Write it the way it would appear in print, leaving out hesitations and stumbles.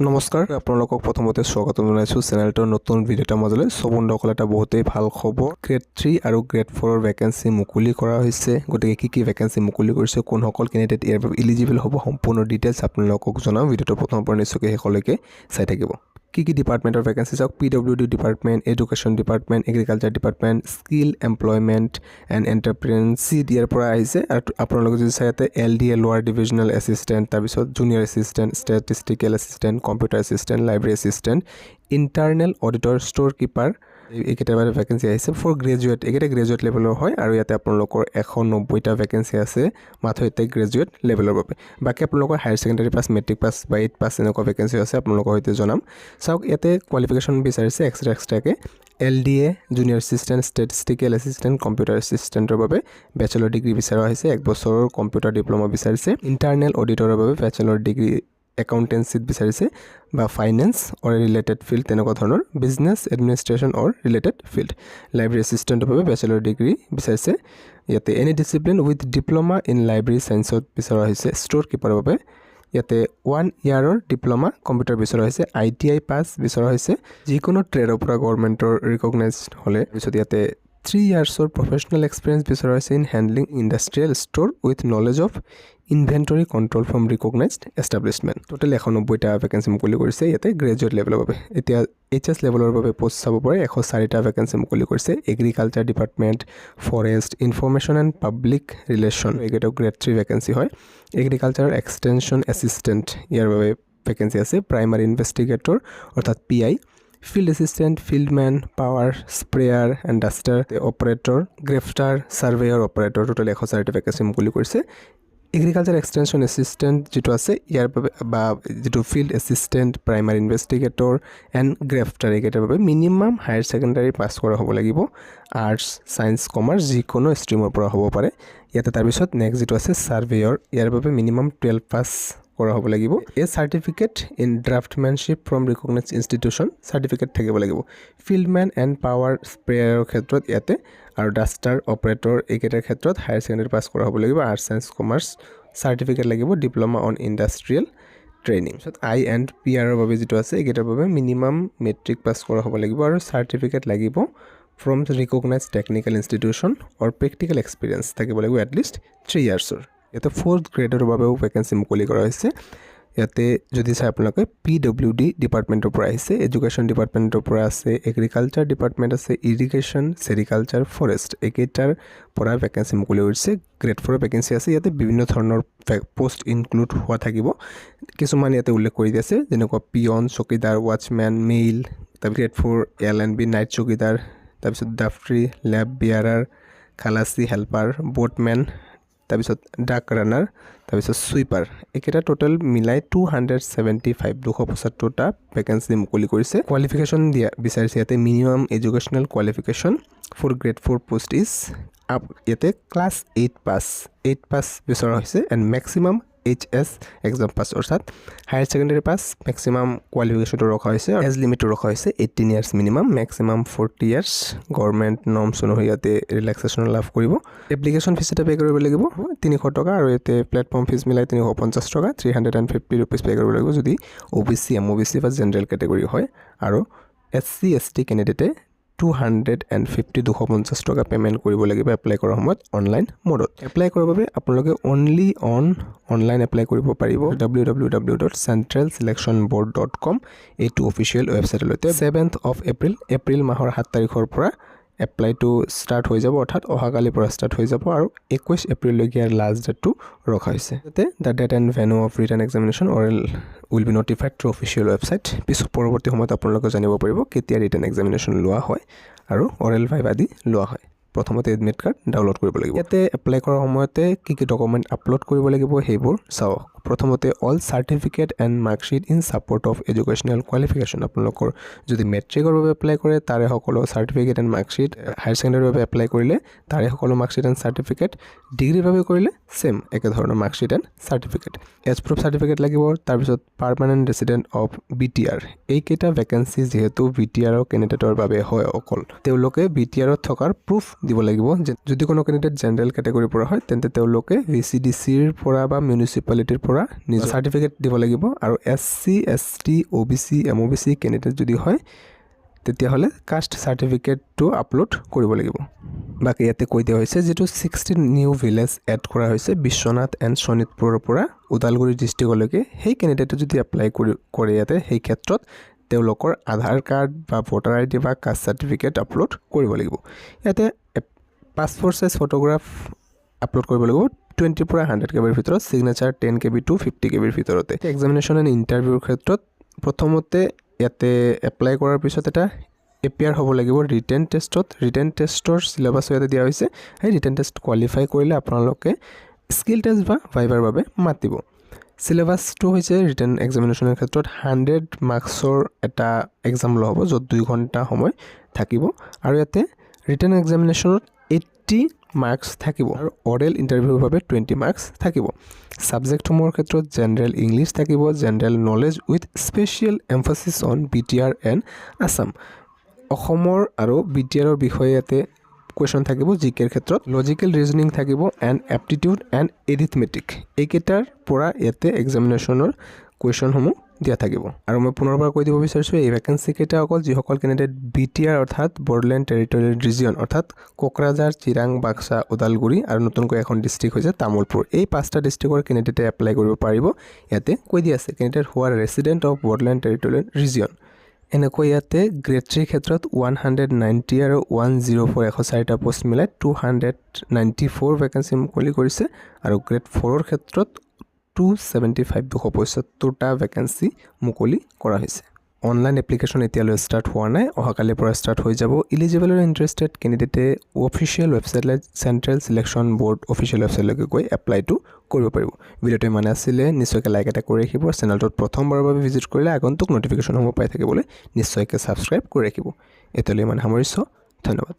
নমস্কাৰ আপোনালোকক প্ৰথমতে স্বাগতম জনাইছো চেনেলটোৰ নতুন ভিডিঅ'টা মাজলৈ বন্ধুসকল এটা বহুতেই ভাল খবৰ গ্ৰেড 3 আৰু গ্ৰেড 4 ৰ ভ্যাকেন্সি মুকলি কৰা হৈছে গতিকে কি ভ্যাকেন্সি মুকলি কৰিছে কোনসকল ক্যান্ডিডেট ইয়াৰ বাবে এলিজিবল হ'ব সম্পূৰ্ণ ডিটেইলছ আপোনালোকক জনাম ভিডিঅ'টো প্ৰথমৰ পৰা নিশ্চয়কৈ শেষলৈকে চাই থাকিব কি ডিপাৰ্টমেন্টৰ ভ্যাকেন্সি চাওক PWD department education department agriculture department skill employment and entrepreneurship ইয়াৰ পৰা আহিছে আৰু আপোনালোকে যদি চাই ইয়াতে এলডিএ লোৱাৰ ডিভিজনেল এছিষ্টেণ্ট তাৰপিছত junior assistant statistical assistant computer assistant library assistant internal auditor store keeper এইকেইটাৰ বাবে ভ্যাকেন্সি আহিছে ফৰ গ্ৰেজুৱেট এইকেইটা গ্ৰেজুৱেট লেভেলৰ হয় আৰু ইয়াতে আপোনালোকৰ 190টা ভ্যাকেন্সি আছে মাত্ৰ এটা গ্ৰেজুৱেট লেভেলৰ বাবে বাকি আপোনালোকৰ higher secondary pass matric pass বা 8 পাছ এনেকুৱা ভ্যাকেন্সি আছে আপোনালোকৰ সৈতে জনাম চাওক ইয়াতে কোৱালিফিকেশ্যন বিচাৰিছে এক্সট্ৰাকে LDA junior assistant statistical assistant computer এছিষ্টেণ্টৰ বাবে বেচেলৰ ডিগ্ৰী বিচাৰা হৈছে 1 বছৰৰ কম্পিউটাৰ ডিপ্ল'মা বিচাৰিছে ইণ্টাৰনেল অডিটৰৰ বাবে বেচেলৰ ডিগ্ৰী একাউণ্টেন্সিত বিচাৰিছে বা ফাইনেন্স অৰ ৰিলেটেড ফিল্ড তেনেকুৱা ধৰণৰ business administration or related field library এছিষ্টেণ্টৰ বাবে বেচেলৰ ডিগ্ৰী বিচাৰিছে ইয়াতে any discipline with diploma in library সায়েন্সত বিচৰা হৈছে ষ্ট'ৰ কিপাৰৰ বাবে ইয়াতে 1 ইয়াৰৰ ডিপ্ল'মা কম্পিউটাৰ বিচৰা হৈছে ITI পাছ বিচৰা হৈছে যিকোনো ট্ৰেডৰ পৰা গভৰ্ণমেণ্টৰ ৰিকগনাইজড হ'লে পিছত ইয়াতে 3 ইয়াৰ্ছৰ প্ৰফেশ্যনেল এক্সপিৰিয়েঞ্চ বিচৰা হৈছে in handling industrial store with knowledge of inventory control from recognized establishment total 190টা ভ্যাকেন্সি মুকলি কৰিছে ইয়াতে গ্ৰেজুৱেট লেভেলৰ বাবে এতিয়া HS লেভেলৰ বাবে পোষ্ট চাব পাৰে 104টা ভ্যাকেন্সি মুকলি কৰিছে agriculture department forest information and public relation এইকেইটা গ্ৰেড 3 ভ্যাকেন্সি হয় এগ্ৰিকালচাৰ এক্সটেনশ্যন এছিষ্টেণ্ট ইয়াৰ বাবে ভ্যাকেন্সি আছে প্ৰাইমাৰী ইনভেষ্টিগেটৰ অৰ্থাৎ PI field assistant fieldmen power sprayer and duster operator grafter surveyor operator total 104টা ভ্যাকেন্সি মুকলি কৰিছে এগ্ৰিকালচাৰ এক্সটেনশ্যন এছিষ্টেণ্ট যেটো আছে ইয়াৰ বাবে বা যেটো field assistant primary investigator and grafter এইকেইটাৰ বাবে মিনিমাম হায়াৰ সেকেন্ডাৰী পাছ কৰা হ'ব লাগিব আৰ্টছ সায়েন্স কমাৰ্চ যিকোনো ষ্ট্ৰীমৰ পৰা হ'ব পাৰে ইয়াতে তাৰপিছত নেক্সট যেটো আছে ছাৰ্ভেয়াৰ ইয়াৰ বাবে মিনিমাম 12 পাছ কৰা হ'ব লাগিব a certificate in draftsmanship from recognized institution certificate থাকিব লাগিব ফিল্ডমেন এণ্ড পাৱাৰ স্প্ৰেয়াৰৰ ক্ষেত্ৰত ইয়াতে আৰু ডাষ্টাৰ অপাৰেটৰ এইকেইটাৰ ক্ষেত্ৰত হায়াৰ সেকেন্ডাৰী পাছ কৰা হ'ব লাগিব আৰ্টছ সায়েন্স কমাৰ্চ সাৰ্টিফিকেট লাগিব diploma on industrial training PR ৰ বাবে যেটো আছে এইকেইটাৰ বাবে মিনিমাম মেট্ৰিক পাছ কৰা হ'ব লাগিব আৰু সাৰ্টিফিকেট লাগিব from recognised technical institution or practical experience থাকিব লাগিব এটলিষ্ট 3 ইয়াৰ্ছৰ ইয়াতে 4th গ্ৰেডৰ বাবেও ভ্যাকেন্সি মুকলি কৰা হৈছে ইয়াতে যদি চাই আপোনালোকে PWD ডিপাৰ্টমেণ্টৰ পৰা আহিছে এডুকেশ্যন ডিপাৰ্টমেণ্টৰ পৰা আছে এগ্ৰিকালচাৰ ডিপাৰ্টমেণ্ট আছে ইৰিগেশ্যন চেৰিকালচাৰ ফৰেষ্ট এইকেইটাৰ পৰা ভ্যাকেন্সি মুকলি কৰিছে গ্ৰেড 4 ভ্যাকেন্সি আছে ইয়াতে বিভিন্ন ধৰণৰ পোষ্ট ইনক্লুড হোৱা থাকিব কিছুমান ইয়াতে উল্লেখ কৰি দিছে যেনেকুৱা পিয়ন চকীদাৰ ৱাচমেন মেইল তাৰ গ্ৰেড 4 LNB নাইট চকীদাৰ তাৰপিছত ডাফট্ৰি লেব বিয়াৰাৰ খালাচি হেল্পাৰ বোটমেন তাৰপিছত ডাক ৰানাৰ তাৰপিছত সুইপাৰ এইকেইটা টোটেল মিলাই 275টা ভ্যাকেন্সি মুকলি কৰিছে কোৱালিফিকেশ্যন দিয়া বিচাৰিছে ইয়াতে minimum educational qualification for grade 4 post is up ইয়াতে ক্লাছ 8 পাছ বিচৰা হৈছে and maximum HS exam pass অৰ্থাৎ হায়াৰ সেকেন্ডাৰী পাছ মেক্সিমাম কোৱালিফিকেশ্যনটো ৰখা হৈছে এজ লিমিটটো ৰখা হৈছে 18 years minimum maximum 40 years government norms অনুসৰি ইয়াতে ৰিলেক্সেশ্যন লাভ কৰিব এপ্লিকেশ্যন ফিজ এটা পে' কৰিব লাগিব 300 টকা আৰু ইয়াতে প্লেটফৰ্ম ফিজ মিলাই 350 টকা 350 ৰুপিজ পে' কৰিব লাগিব যদি OBC MOBC বা জেনেৰেল কেটেগৰী হয় আৰু SC ST কেণ্ডিডেটে 250 টকা পেমেন্ট কৰিব লাগিব এপ্লাই কৰাৰ সময়ত অনলাইন মোডত এপ্লাই কৰাৰ বাবে আপোনালোকে অনলি অনলাইন এপ্লাই কৰিব পাৰিব www.centralselectionboard.com এইটো অফিচিয়েল ৱেবছাইটলৈতে 7th of এপ্ৰিল মাহৰ 7 তাৰিখৰ পৰা এপ্লাইটো ষ্টাৰ্ট হৈ যাব অৰ্থাৎ অহাকালিৰ পৰা ষ্টাৰ্ট হৈ যাব আৰু 21 এপ্ৰিললৈকে ইয়াৰ লাষ্ট ডেটটো ৰখা হৈছে যাতে the date and venue of written examination oral will be notified through official website পিছত পৰৱৰ্তী সময়ত আপোনালোকে জানিব পাৰিব কেতিয়া ৰিটাৰ্ণ এক্সামিনেশ্যন লোৱা হয় আৰু অৰেল ভাইভ আদি লোৱা হয় প্ৰথমতে এডমিট কাৰ্ড ডাউনলোড কৰিব লাগিব ইয়াতে এপ্লাই কৰাৰ সময়তে কি ডকুমেণ্ট আপলোড কৰিব লাগিব সেইবোৰ চাওক প্ৰথমতে all certificate and marksheet in support of educational qualification আপোনালোকৰ যদি মেট্ৰিকৰ বাবে এপ্লাই কৰে তাৰে সকলো সাৰ্টিফিকেট এণ্ড মাৰ্কশ্বিট হায়াৰ সেকেন্ডাৰীৰ বাবে এপ্লাই কৰিলে তাৰে সকলো মাৰ্কশ্বিট এণ্ড সাৰ্টিফিকেট ডিগ্ৰীৰ বাবে কৰিলে সেম একে ধৰণৰ marksheet and certificate age proof certificate লাগিব তাৰপিছত পাৰ্মানেণ্ট ৰেচিডেণ্ট অফ BTR এইকেইটা ভ্যাকেন্সি যিহেতু BTR কেণ্ডিডেটৰ বাবে হয় অকল তেওঁলোকে BTR থকাৰ প্ৰুফ দিব লাগিব যদি কোনো কেণ্ডিডেট জেনেৰেল কেটেগৰীৰ পৰা হয় তেন্তে তেওঁলোকে VCDC ৰ পৰা বা মিউনিচিপালিটিৰ পৰা নিজৰ সাৰ্টিফিকেট দিব লাগিব আৰু SC ST OBC MOBC candidate যদি হয় তেতিয়াহ'লে কাষ্ট সাৰ্টিফিকেটটো আপলোড কৰিব লাগিব বাকি ইয়াতে কৈ দিয়া হৈছে যেটো 16 নিউ ভিলেজ এড কৰা হৈছে বিশ্বনাথ এণ্ড শোণিতপুৰৰ পৰা উদালগুৰি ডিস্ট্ৰিক্টলৈকে সেই ক্যান্ডিডেটে যদি এপ্লাই কৰে ইয়াতে সেই ক্ষেত্ৰত তেওঁলোকৰ আধাৰ কাৰ্ড বা ভোটাৰ আইডি বা কাষ্ট সাৰ্টিফিকেট আপলোড কৰিব লাগিব ইয়াতে পাসপোৰ্ট সাইজ ফটোগ্ৰাফ আপলোড কৰিব লাগিব 20 পৰা 100 KB ভিতৰত সিগনেচাৰ 10 KB to 50 KB ভিতৰতে এক্সামিনেশন এণ্ড ইন্টাৰভিউৰ ক্ষেত্ৰত প্ৰথমতে ইয়াতে এপ্লাই কৰাৰ পিছত এটা এপিয়াৰ হ'ব লাগিব ৰিটেন টেষ্টৰ সিলেবাস ইয়াতে দিয়া হৈছে এই ৰিটেন টেষ্ট কোৱালিফাই কৰিলে আপোনালোকে স্কিল টেষ্ট বা ভাইভাৰ বাবে মাতিব সিলেবাসটো হৈছে ৰিটেন এক্সামিনেশনৰ ক্ষেত্ৰত 100 মাৰ্কছৰ এটা এক্সাম লব য'ত 2 ঘণ্টা সময় থাকিব আৰু ইয়াতে ৰিটেন এক্সামিনেশনত 80 মাৰ্কছ থাকিব আৰু অৰেল ইন্টাৰভিউৰ বাবে 20 মাৰ্কছ থাকিব সাবজেক্টসমূহৰ ক্ষেত্ৰত জেনাৰেল ইংলিশ থাকিব general knowledge with special emphasis on BTR and Assam অসমৰ আৰু BTRৰ বিষয়ে ইয়াতে কোৱেশ্চন থাকিব জিকেৰ ক্ষেত্ৰত লজিক্যাল ৰিজনিং থাকিব এণ্ড এপ্টিটিউড এণ্ড এৰিথমেটিক এইকেইটাৰ পৰা ইয়াতে এক্সামিনেশনৰ কোৱেশ্চনসমূহ দিয়া থাকিব আৰু মই পুনৰবাৰ কৈ দিব বিচাৰিছো এই ভ্যাকেন্সি কেইটা অকল যিসকল ক্যান্ডিডেট BTR অৰ্থাৎ বৰ্ডলেণ্ড টেৰিটৰিয়েল ৰিজন অৰ্থাৎ কোকৰাঝাৰ চিৰাং বাক্সা উদালগুৰি আৰু নতুনকৈ এখন ডিস্ট্ৰিক্ট হৈছে তামুলপুৰ এই পাঁচটা ডিস্ট্ৰিক্টৰ ক্যান্ডিডেটে এপ্লাই কৰিব পাৰিব ইয়াতে কৈ দিয়া আছে candidate who are resident of Bodoland territorial region এনেকৈ ইয়াতে গ্ৰেড 3 ক্ষেত্ৰত 190 আৰু 104 104টা পোষ্ট মিলাই 294 ভ্যাকেন্সি মুকলি কৰিছে আৰু গ্ৰেড 4ৰ ক্ষেত্ৰত 275 275টা ভ্যাকেন্সি মুকলি কৰা হৈছে অনলাইন এপ্লিকেশন এতিয়ালৈ স্টাৰ্ট হোৱা নাই অহাকালিৰ পৰা স্টাৰ্ট হৈ যাব এলিজিবল আৰু ইন্টাৰেষ্টেড ক্যান্ডিডেটে official website central selection board official ৱেবছাইটলৈকে গৈ এপ্লাইটো কৰিব পাৰিব ভিডিঅ'টো মানে আছিলে নিশ্চয়কৈ লাইক এটা কৰি ৰাখিব চেনেলটোত প্ৰথমবাৰৰ বাবে ভিজিট কৰিলে আগন্তুক নটিফিকেশনসমূহ পাই থাকিবলৈ নিশ্চয়কৈ সাবস্ক্ৰাইব কৰি ৰাখিব এতিয়ালৈ মানে সামৰিছো ধন্যবাদ